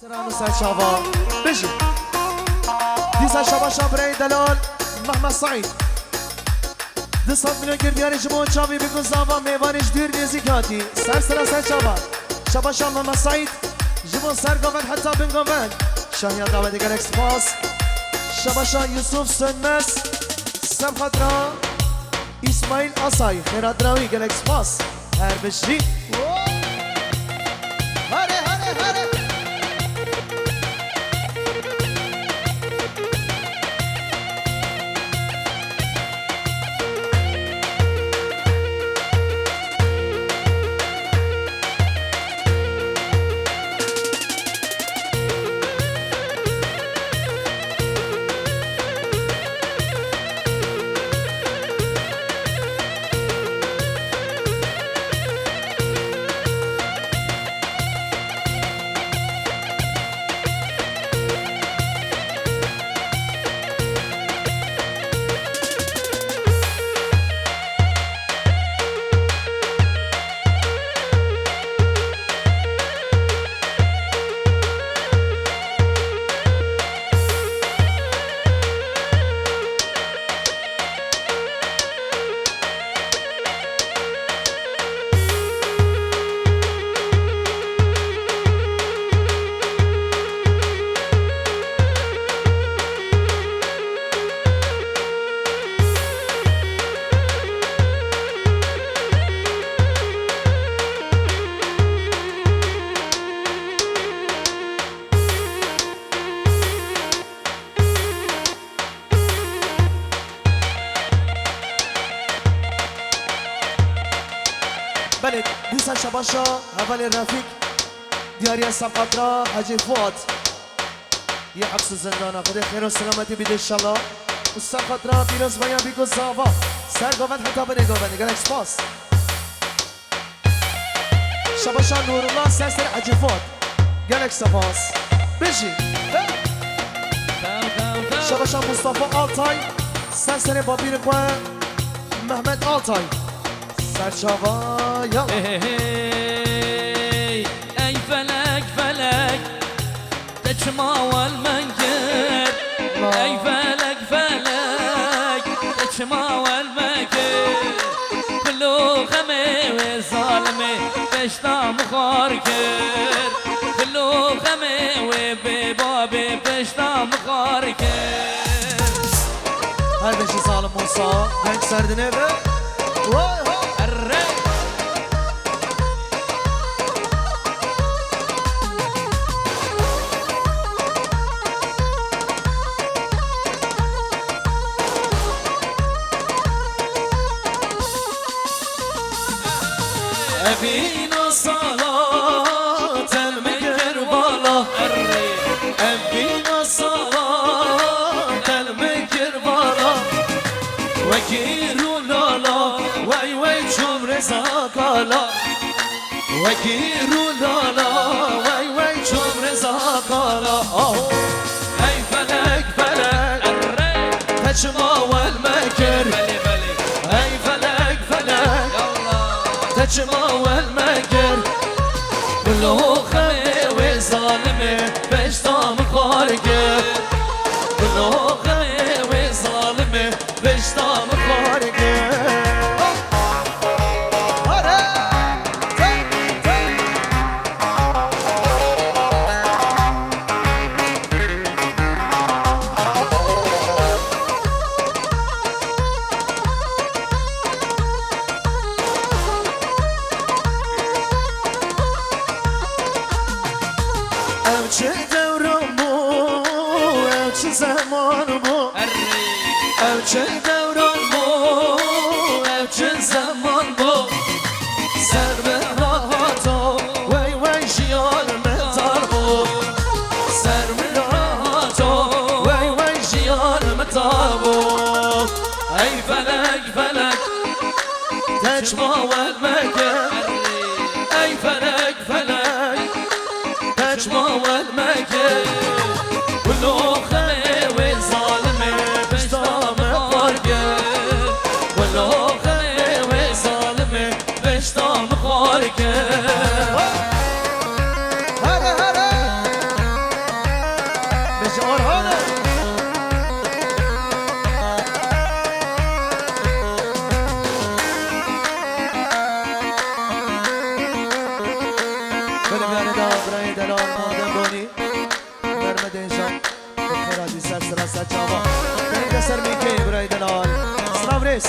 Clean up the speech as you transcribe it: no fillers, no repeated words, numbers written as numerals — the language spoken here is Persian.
ترانو سر شابا بجي دي سر شابا شابري دلال محمد سعيد 200 میلیون گردیاری جمعون چاوی بگو زاوا میوانش دیر نیزی کاتی سر شابا شابا شام محمد سعيد جمعون سر گوند حتی بن گوند شاهیان دعوت دیگر اکسپاس شابا شاه یوسف سنمس سب خطرا اسماعیل آسای خیرات راوی گر اکسپاس هر بشی بله دیسا شباشا اول رفیق دیاری سقطرا حجی فواد یه حبس زندان خدا خیر و سلامتی بیده انشالله و سقطرا پیروز بیان بیگو زاوا سر گوند حتی بنه گوند نگن اکسپاس شباشا نورالله سر حجی فواد گن اکسپاس بجی شباشا مصطفى آلتای سر بابیر کوه محمد آلتای سرشاوا يلا اي فلك فلك تجمع المنكر اي فلك فلك تجمع المنكر كله خمي وظالمي بشتا مخاركر كله خمي وببابي بشتا مخاركر هذا شي ظالم موسى هيك سردني به أبينا صلاة المكر بالا أبينا صلاة المكر بالا وكيرو لالا وي وي شوم رزاقالا وكيرو لالا وي وي شوم رزاقالا أي فلك فلك تجمع والمكر أي فلك فلك تجمع والمكر كله خمي وظالمي بشتا مخاركر كله خمي وظالمي بشتا مخاركر چه دورم بو او چه زمان بو او چه دوران بو او چه زمان بو سر به راحتا وی وی جیان متار بو سر به راحتا وی وی جیان متار بو ای فلک فلک تجمع والمکر ای فلک فلک تجمع والمكر كله خمي وظالمي بشتا مخاركر كله خمي وظالمي بشتا مخاركر بله بیانه دا برای دلال مادم رونی برمده انشان خیراتی سر سر سر چاوا برده سر میکی برای دلال سلام ریس